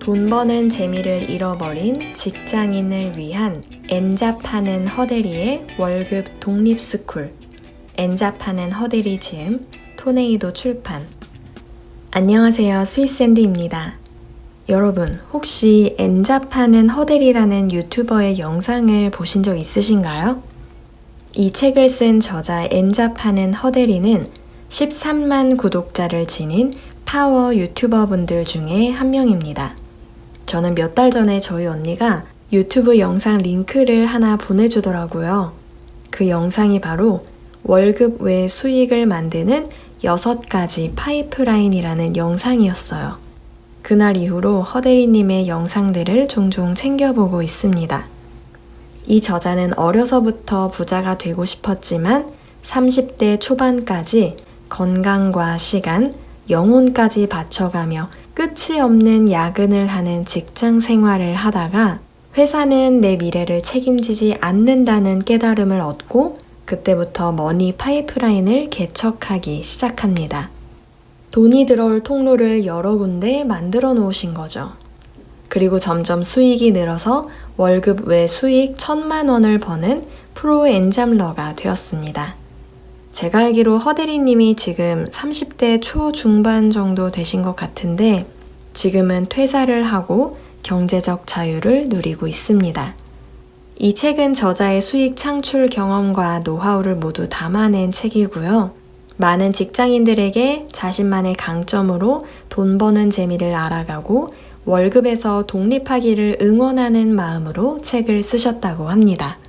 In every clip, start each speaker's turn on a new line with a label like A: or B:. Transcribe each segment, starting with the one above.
A: 돈 버는 재미를 잃어버린 직장인을 위한 엔잡하는 허대리의 월급 독립스쿨, 엔잡하는 허대리 지음, 토네이도 출판. 안녕하세요, 스위스앤디입니다. 여러분, 혹시 엔잡하는 허대리라는 유튜버의 영상을 보신 적 있으신가요? 이 책을 쓴 저자 엔잡하는 허대리는 13만 구독자를 지닌 파워 유튜버 분들 중에 한 명입니다. 저는 몇 달 전에 저희 언니가 유튜브 영상 링크를 하나 보내주더라고요. 그 영상이 바로 월급 외 수익을 만드는 6가지 파이프라인이라는 영상이었어요. 그날 이후로 허대리님의 영상들을 종종 챙겨보고 있습니다. 이 저자는 어려서부터 부자가 되고 싶었지만 30대 초반까지 건강과 시간, 영혼까지 바쳐가며 끝이 없는 야근을 하는 직장 생활을 하다가 회사는 내 미래를 책임지지 않는다는 깨달음을 얻고 그때부터 머니 파이프라인을 개척하기 시작합니다. 돈이 들어올 통로를 여러 군데 만들어 놓으신 거죠. 그리고 점점 수익이 늘어서 월급 외 수익 1,000만 원을 버는 프로 엔잡러가 되었습니다. 제가 알기로 허대리님이 지금 30대 초중반 정도 되신 것 같은데 지금은 퇴사를 하고 경제적 자유를 누리고 있습니다. 이 책은 저자의 수익 창출 경험과 노하우를 모두 담아낸 책이고요. 많은 직장인들에게 자신만의 강점으로 돈 버는 재미를 알아가고 월급에서 독립하기를 응원하는 마음으로 책을 쓰셨다고 합니다.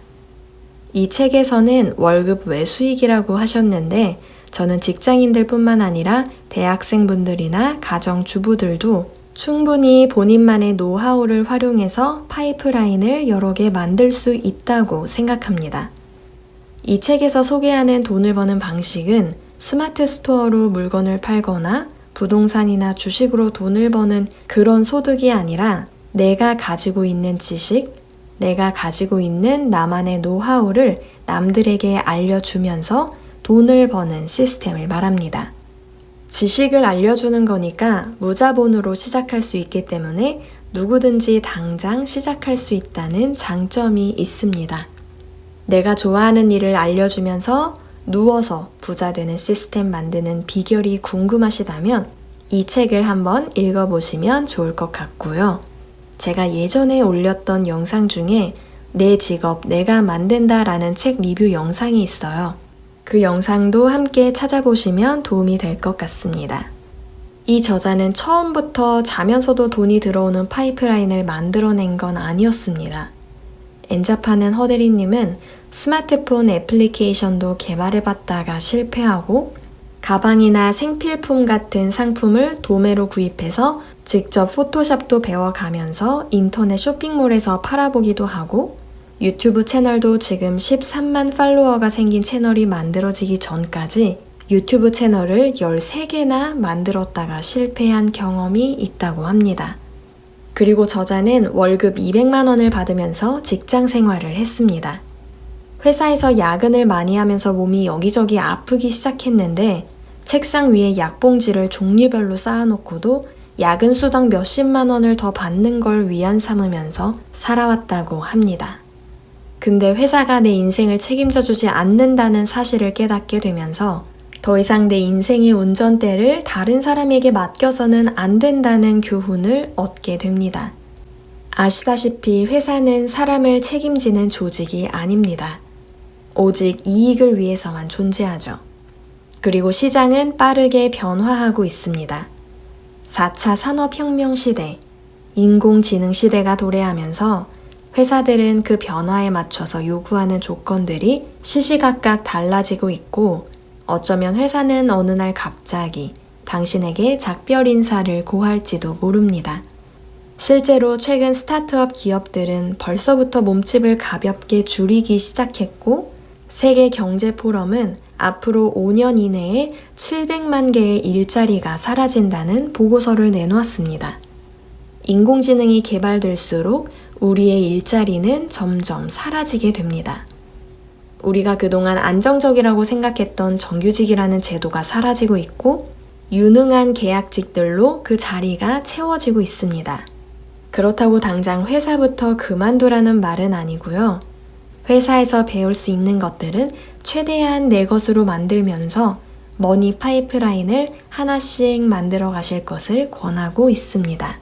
A: 이 책에서는 월급 외 수익이라고 하셨는데 저는 직장인들 뿐만 아니라 대학생분들이나 가정주부들도 충분히 본인만의 노하우를 활용해서 파이프라인을 여러 개 만들 수 있다고 생각합니다. 이 책에서 소개하는 돈을 버는 방식은 스마트 스토어로 물건을 팔거나 부동산이나 주식으로 돈을 버는 그런 소득이 아니라 내가 가지고 있는 지식, 내가 가지고 있는 나만의 노하우를 남들에게 알려주면서 돈을 버는 시스템을 말합니다. 지식을 알려주는 거니까 무자본으로 시작할 수 있기 때문에 누구든지 당장 시작할 수 있다는 장점이 있습니다. 내가 좋아하는 일을 알려주면서 누워서 부자 되는 시스템 만드는 비결이 궁금하시다면 이 책을 한번 읽어보시면 좋을 것 같고요. 제가 예전에 올렸던 영상 중에 내 직업 내가 만든다 라는 책 리뷰 영상이 있어요. 그 영상도 함께 찾아보시면 도움이 될 것 같습니다. 이 저자는 처음부터 자면서도 돈이 들어오는 파이프라인을 만들어낸 건 아니었습니다. 엔잡하는 허대리님은 스마트폰 애플리케이션도 개발해봤다가 실패하고 가방이나 생필품 같은 상품을 도매로 구입해서 직접 포토샵도 배워가면서 인터넷 쇼핑몰에서 팔아보기도 하고 유튜브 채널도 지금 13만 팔로워가 생긴 채널이 만들어지기 전까지 유튜브 채널을 13개나 만들었다가 실패한 경험이 있다고 합니다. 그리고 저자는 월급 200만 원을 받으면서 직장 생활을 했습니다. 회사에서 야근을 많이 하면서 몸이 여기저기 아프기 시작했는데 책상 위에 약봉지를 종류별로 쌓아놓고도 야근 수당 몇십만 원을 더 받는 걸 위안 삼으면서 살아왔다고 합니다. 근데 회사가 내 인생을 책임져주지 않는다는 사실을 깨닫게 되면서 더 이상 내 인생의 운전대를 다른 사람에게 맡겨서는 안 된다는 교훈을 얻게 됩니다. 아시다시피 회사는 사람을 책임지는 조직이 아닙니다. 오직 이익을 위해서만 존재하죠. 그리고 시장은 빠르게 변화하고 있습니다. 4차 산업혁명 시대, 인공지능 시대가 도래하면서 회사들은 그 변화에 맞춰서 요구하는 조건들이 시시각각 달라지고 있고 어쩌면 회사는 어느 날 갑자기 당신에게 작별 인사를 고할지도 모릅니다. 실제로 최근 스타트업 기업들은 벌써부터 몸집을 가볍게 줄이기 시작했고 세계 경제 포럼은 앞으로 5년 이내에 700만 개의 일자리가 사라진다는 보고서를 내놓았습니다. 인공지능이 개발될수록 우리의 일자리는 점점 사라지게 됩니다. 우리가 그동안 안정적이라고 생각했던 정규직이라는 제도가 사라지고 있고 유능한 계약직들로 그 자리가 채워지고 있습니다. 그렇다고 당장 회사부터 그만두라는 말은 아니고요. 회사에서 배울 수 있는 것들은 최대한 내 것으로 만들면서 머니 파이프라인을 하나씩 만들어 가실 것을 권하고 있습니다.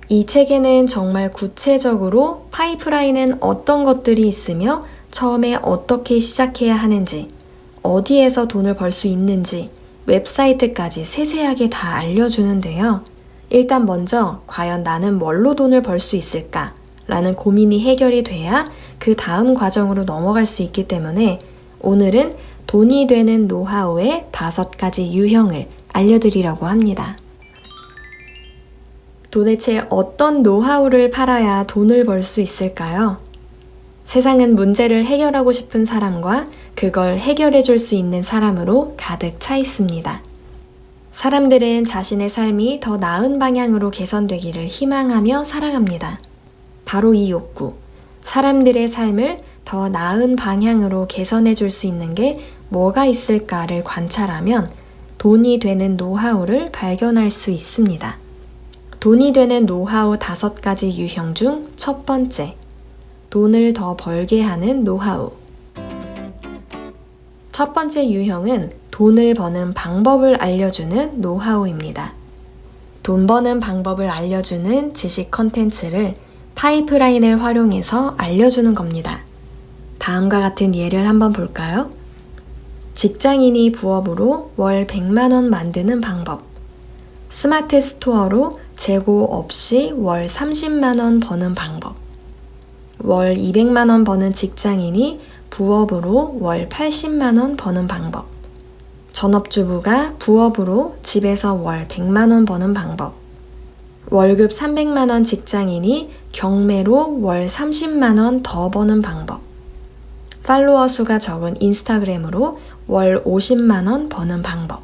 A: 이 책에는 정말 구체적으로 파이프라인은 어떤 것들이 있으며 처음에 어떻게 시작해야 하는지, 어디에서 돈을 벌 수 있는지, 웹사이트까지 세세하게 다 알려주는데요. 일단 먼저 과연 나는 뭘로 돈을 벌 수 있을까? 라는 고민이 해결이 돼야 그 다음 과정으로 넘어갈 수 있기 때문에 오늘은 돈이 되는 노하우의 5가지 유형을 알려드리려고 합니다. 도대체 어떤 노하우를 팔아야 돈을 벌 수 있을까요? 세상은 문제를 해결하고 싶은 사람과 그걸 해결해 줄 수 있는 사람으로 가득 차 있습니다. 사람들은 자신의 삶이 더 나은 방향으로 개선되기를 희망하며 살아갑니다. 바로 이 욕구, 사람들의 삶을 더 나은 방향으로 개선해 줄 수 있는 게 뭐가 있을까를 관찰하면 돈이 되는 노하우를 발견할 수 있습니다. 돈이 되는 노하우 5가지 유형 중 첫 번째, 돈을 더 벌게 하는 노하우. 첫 번째 유형은 돈을 버는 방법을 알려주는 노하우입니다. 돈 버는 방법을 알려주는 지식 컨텐츠를 파이프라인을 활용해서 알려주는 겁니다. 다음과 같은 예를 한번 볼까요? 직장인이 부업으로 월 100만 원 만드는 방법. 스마트 스토어로 재고 없이 월 30만 원 버는 방법. 월 200만 원 버는 직장인이 부업으로 월 80만 원 버는 방법. 전업주부가 부업으로 집에서 월 100만 원 버는 방법. 월급 300만 원 직장인이 경매로 월 30만 원 더 버는 방법. 팔로워 수가 적은 인스타그램으로 월 50만 원 버는 방법.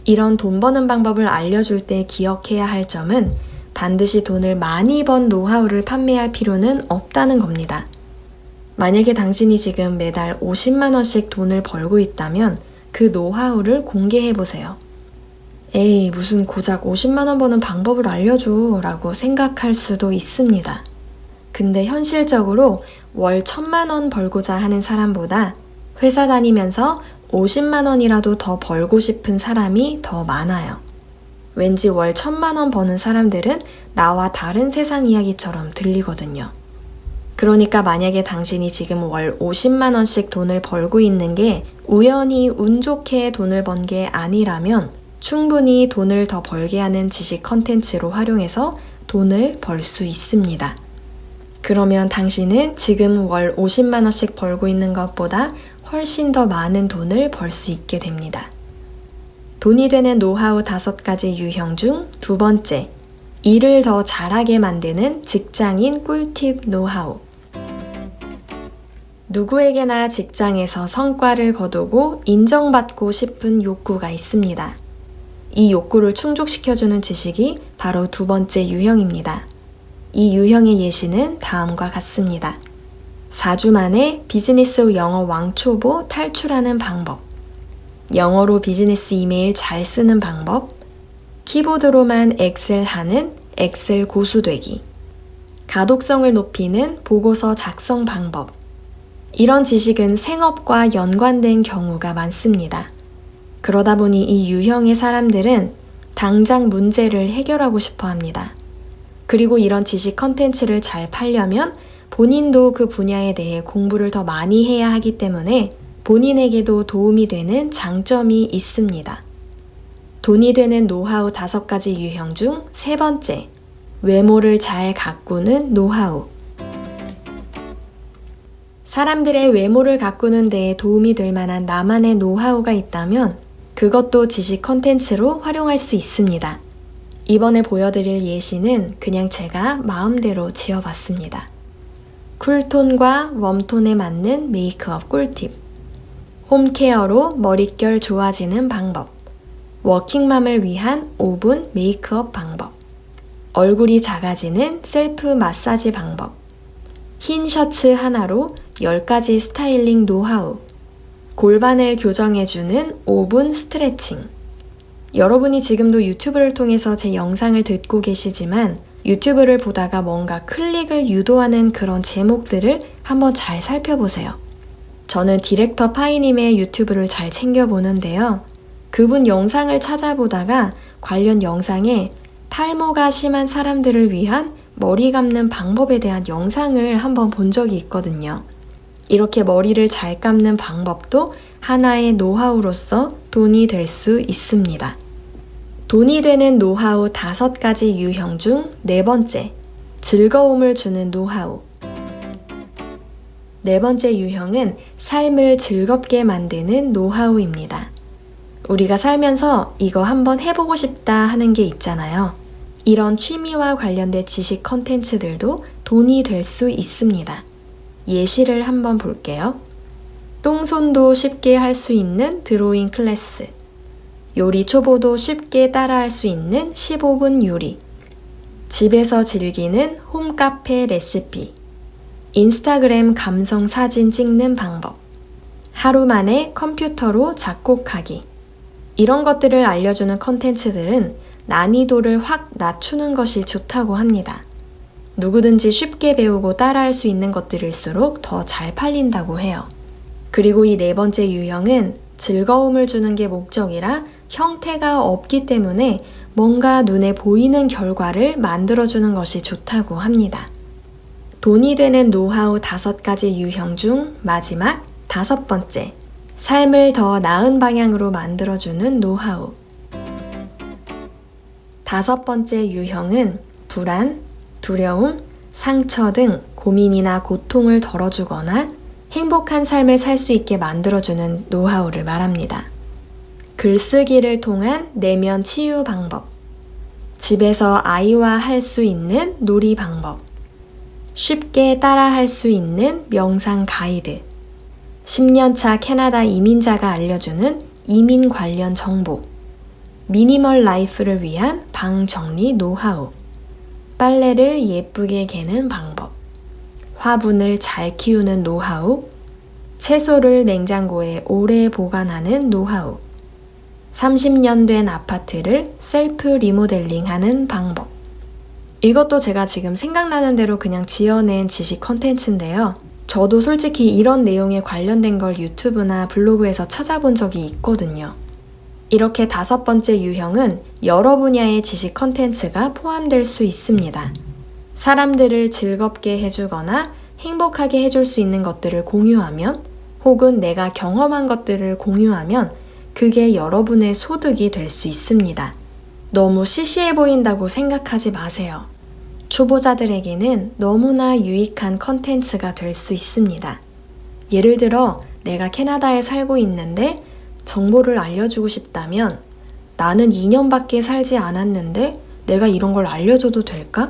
A: 이런 돈 버는 방법을 알려줄 때 기억해야 할 점은 반드시 돈을 많이 번 노하우를 판매할 필요는 없다는 겁니다. 만약에 당신이 지금 매달 50만 원씩 돈을 벌고 있다면 그 노하우를 공개해 보세요. 에이, 무슨 고작 50만 원 버는 방법을 알려줘 라고 생각할 수도 있습니다. 근데 현실적으로 월 1000만 원 벌고자 하는 사람보다 회사 다니면서 50만 원이라도 더 벌고 싶은 사람이 더 많아요. 왠지 월 1000만 원 버는 사람들은 나와 다른 세상 이야기처럼 들리거든요. 그러니까 만약에 당신이 지금 월 50만 원씩 돈을 벌고 있는 게 우연히 운 좋게 돈을 번 게 아니라면 충분히 돈을 더 벌게 하는 지식 컨텐츠로 활용해서 돈을 벌 수 있습니다. 그러면 당신은 지금 월 50만 원씩 벌고 있는 것보다 훨씬 더 많은 돈을 벌 수 있게 됩니다. 돈이 되는 노하우 5가지 유형 중 2번째, 일을 더 잘하게 만드는 직장인 꿀팁 노하우. 누구에게나 직장에서 성과를 거두고 인정받고 싶은 욕구가 있습니다. 이 욕구를 충족시켜주는 지식이 바로 2번째 유형입니다. 이 유형의 예시는 다음과 같습니다. 4주 만에 비즈니스 영어 왕초보 탈출하는 방법, 영어로 비즈니스 이메일 잘 쓰는 방법, 키보드로만 엑셀 하는 엑셀 고수 되기, 가독성을 높이는 보고서 작성 방법. 이런 지식은 생업과 연관된 경우가 많습니다. 그러다 보니 이 유형의 사람들은 당장 문제를 해결하고 싶어 합니다. 그리고 이런 지식 컨텐츠를 잘 팔려면 본인도 그 분야에 대해 공부를 더 많이 해야 하기 때문에 본인에게도 도움이 되는 장점이 있습니다. 돈이 되는 노하우 5가지 유형 중 3번째, 외모를 잘 가꾸는 노하우. 사람들의 외모를 가꾸는 데에 도움이 될 만한 나만의 노하우가 있다면 그것도 지식 컨텐츠로 활용할 수 있습니다. 이번에 보여드릴 예시는 그냥 제가 마음대로 지어봤습니다. 쿨톤과 웜톤에 맞는 메이크업 꿀팁, 홈케어로 머릿결 좋아지는 방법, 워킹맘을 위한 5분 메이크업 방법, 얼굴이 작아지는 셀프 마사지 방법, 흰 셔츠 하나로 10가지 스타일링 노하우, 골반을 교정해주는 5분 스트레칭. 여러분이 지금도 유튜브를 통해서 제 영상을 듣고 계시지만 유튜브를 보다가 뭔가 클릭을 유도하는 그런 제목들을 한번 잘 살펴보세요. 저는 디렉터 파이님의 유튜브를 잘 챙겨보는데요. 그분 영상을 찾아보다가 관련 영상에 탈모가 심한 사람들을 위한 머리 감는 방법에 대한 영상을 한번 본 적이 있거든요. 이렇게 머리를 잘 감는 방법도 하나의 노하우로서 돈이 될 수 있습니다. 돈이 되는 노하우 5가지 유형 중 4번째, 즐거움을 주는 노하우. 4번째 유형은 삶을 즐겁게 만드는 노하우입니다. 우리가 살면서 이거 한번 해보고 싶다 하는 게 있잖아요. 이런 취미와 관련된 지식 컨텐츠들도 돈이 될 수 있습니다. 예시를 한번 볼게요. 똥손도 쉽게 할 수 있는 드로잉 클래스, 요리 초보도 쉽게 따라할 수 있는 15분 요리, 집에서 즐기는 홈카페 레시피, 인스타그램 감성 사진 찍는 방법, 하루 만에 컴퓨터로 작곡하기. 이런 것들을 알려주는 컨텐츠들은 난이도를 확 낮추는 것이 좋다고 합니다. 누구든지 쉽게 배우고 따라할 수 있는 것들일수록 더 잘 팔린다고 해요. 그리고 이 4번째 유형은 즐거움을 주는 게 목적이라 형태가 없기 때문에 뭔가 눈에 보이는 결과를 만들어주는 것이 좋다고 합니다. 돈이 되는 노하우 5가지 유형 중 마지막 5번째, 삶을 더 나은 방향으로 만들어주는 노하우. 5번째 유형은 불안, 두려움, 상처 등 고민이나 고통을 덜어주거나 행복한 삶을 살 수 있게 만들어주는 노하우를 말합니다. 글쓰기를 통한 내면 치유 방법, 집에서 아이와 할 수 있는 놀이 방법, 쉽게 따라할 수 있는 명상 가이드, 10년차 캐나다 이민자가 알려주는 이민 관련 정보, 미니멀 라이프를 위한 방 정리 노하우, 빨래를 예쁘게 개는 방법, 화분을 잘 키우는 노하우, 채소를 냉장고에 오래 보관하는 노하우, 30년 된 아파트를 셀프 리모델링하는 방법. 이것도 제가 지금 생각나는 대로 그냥 지어낸 지식 컨텐츠인데요. 저도 솔직히 이런 내용에 관련된 걸 유튜브나 블로그에서 찾아본 적이 있거든요. 이렇게 5번째 유형은 여러 분야의 지식 컨텐츠가 포함될 수 있습니다. 사람들을 즐겁게 해주거나 행복하게 해줄 수 있는 것들을 공유하면, 혹은 내가 경험한 것들을 공유하면 그게 여러분의 소득이 될 수 있습니다. 너무 시시해 보인다고 생각하지 마세요. 초보자들에게는 너무나 유익한 컨텐츠가 될 수 있습니다. 예를 들어 내가 캐나다에 살고 있는데 정보를 알려주고 싶다면, 나는 2년밖에 살지 않았는데 내가 이런 걸 알려줘도 될까?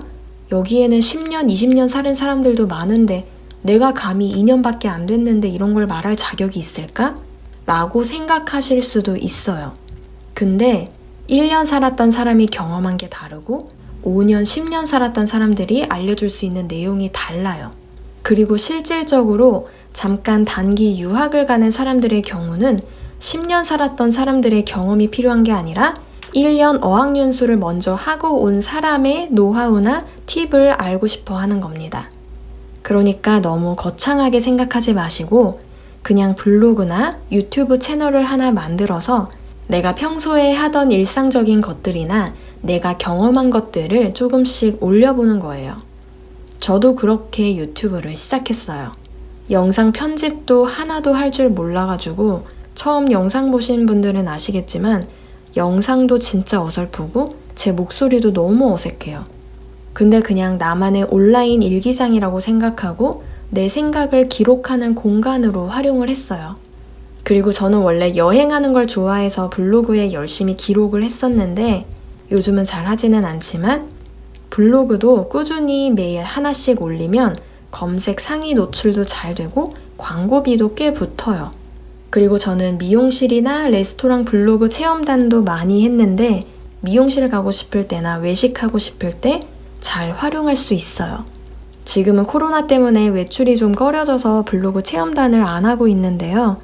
A: 여기에는 10년, 20년 사는 사람들도 많은데 내가 감히 2년밖에 안 됐는데 이런 걸 말할 자격이 있을까? 라고 생각하실 수도 있어요. 근데 1년 살았던 사람이 경험한 게 다르고 5년, 10년 살았던 사람들이 알려줄 수 있는 내용이 달라요. 그리고 실질적으로 잠깐 단기 유학을 가는 사람들의 경우는 10년 살았던 사람들의 경험이 필요한 게 아니라 1년 어학연수를 먼저 하고 온 사람의 노하우나 팁을 알고 싶어 하는 겁니다. 그러니까 너무 거창하게 생각하지 마시고 그냥 블로그나 유튜브 채널을 하나 만들어서 내가 평소에 하던 일상적인 것들이나 내가 경험한 것들을 조금씩 올려보는 거예요. 저도 그렇게 유튜브를 시작했어요. 영상 편집도 하나도 할 줄 몰라가지고 처음 영상 보신 분들은 아시겠지만 영상도 진짜 어설프고 제 목소리도 너무 어색해요. 근데 그냥 나만의 온라인 일기장이라고 생각하고 내 생각을 기록하는 공간으로 활용을 했어요. 그리고 저는 원래 여행하는 걸 좋아해서 블로그에 열심히 기록을 했었는데 요즘은 잘 하지는 않지만 블로그도 꾸준히 매일 하나씩 올리면 검색 상위 노출도 잘 되고 광고비도 꽤 붙어요. 그리고 저는 미용실이나 레스토랑 블로그 체험단도 많이 했는데 미용실 가고 싶을 때나 외식하고 싶을 때 잘 활용할 수 있어요. 지금은 코로나 때문에 외출이 좀 꺼려져서 블로그 체험단을 안 하고 있는데요.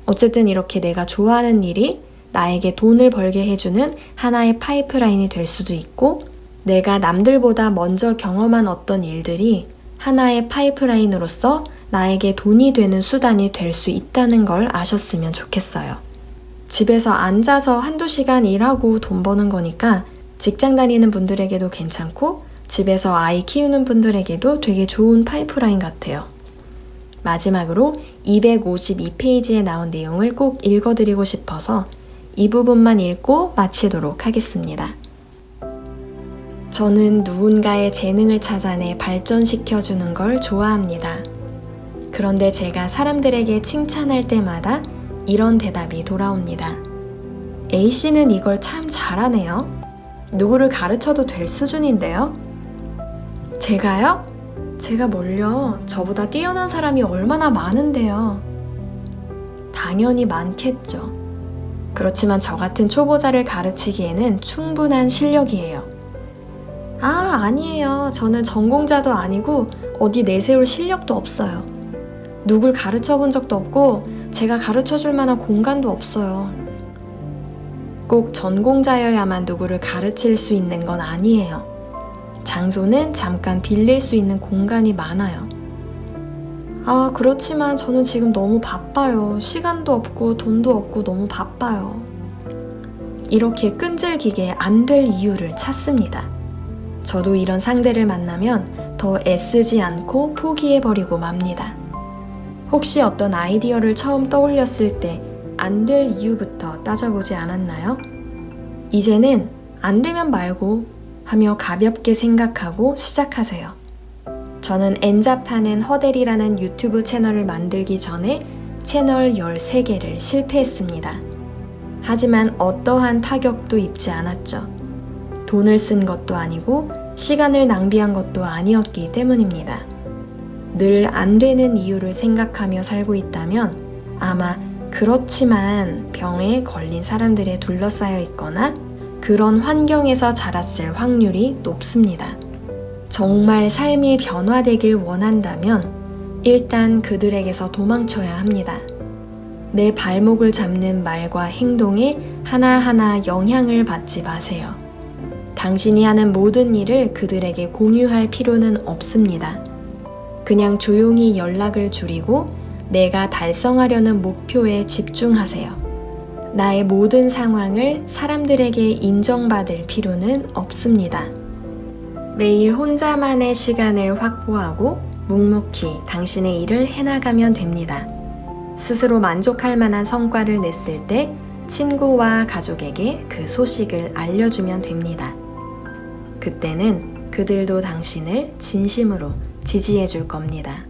A: 어쨌든 이렇게 내가 좋아하는 일이 나에게 돈을 벌게 해주는 하나의 파이프라인이 될 수도 있고 내가 남들보다 먼저 경험한 어떤 일들이 하나의 파이프라인으로서 나에게 돈이 되는 수단이 될 수 있다는 걸 아셨으면 좋겠어요. 집에서 앉아서 한두 시간 일하고 돈 버는 거니까 직장 다니는 분들에게도 괜찮고 집에서 아이 키우는 분들에게도 되게 좋은 파이프라인 같아요. 마지막으로 252페이지에 나온 내용을 꼭 읽어드리고 싶어서 이 부분만 읽고 마치도록 하겠습니다. 저는 누군가의 재능을 찾아내 발전시켜주는 걸 좋아합니다. 그런데 제가 사람들에게 칭찬할 때마다 이런 대답이 돌아옵니다. A씨는 이걸 참 잘하네요. 누구를 가르쳐도 될 수준인데요? 제가요? 제가 뭘요? 저보다 뛰어난 사람이 얼마나 많은데요. 당연히 많겠죠. 그렇지만 저 같은 초보자를 가르치기에는 충분한 실력이에요. 아니에요. 저는 전공자도 아니고 어디 내세울 실력도 없어요. 누굴 가르쳐 본 적도 없고 제가 가르쳐 줄 만한 공간도 없어요. 꼭 전공자여야만 누구를 가르칠 수 있는 건 아니에요. 장소는 잠깐 빌릴 수 있는 공간이 많아요. 그렇지만 저는 지금 너무 바빠요. 시간도 없고 돈도 없고 너무 바빠요. 이렇게 끈질기게 안 될 이유를 찾습니다. 저도 이런 상대를 만나면 더 애쓰지 않고 포기해버리고 맙니다. 혹시 어떤 아이디어를 처음 떠올렸을 때 안 될 이유부터 따져보지 않았나요? 이제는 안 되면 말고 하며 가볍게 생각하고 시작하세요. 저는 엔잡하는 허델이라는 유튜브 채널을 만들기 전에 채널 13개를 실패했습니다. 하지만 어떠한 타격도 입지 않았죠. 돈을 쓴 것도 아니고 시간을 낭비한 것도 아니었기 때문입니다. 늘 안 되는 이유를 생각하며 살고 있다면 아마 그렇지만 병에 걸린 사람들에 둘러싸여 있거나 그런 환경에서 자랐을 확률이 높습니다. 정말 삶이 변화되길 원한다면 일단 그들에게서 도망쳐야 합니다. 내 발목을 잡는 말과 행동에 하나하나 영향을 받지 마세요. 당신이 하는 모든 일을 그들에게 공유할 필요는 없습니다. 그냥 조용히 연락을 줄이고 내가 달성하려는 목표에 집중하세요. 나의 모든 상황을 사람들에게 인정받을 필요는 없습니다. 매일 혼자만의 시간을 확보하고 묵묵히 당신의 일을 해나가면 됩니다. 스스로 만족할 만한 성과를 냈을 때 친구와 가족에게 그 소식을 알려주면 됩니다. 그때는 그들도 당신을 진심으로 지지해 줄 겁니다.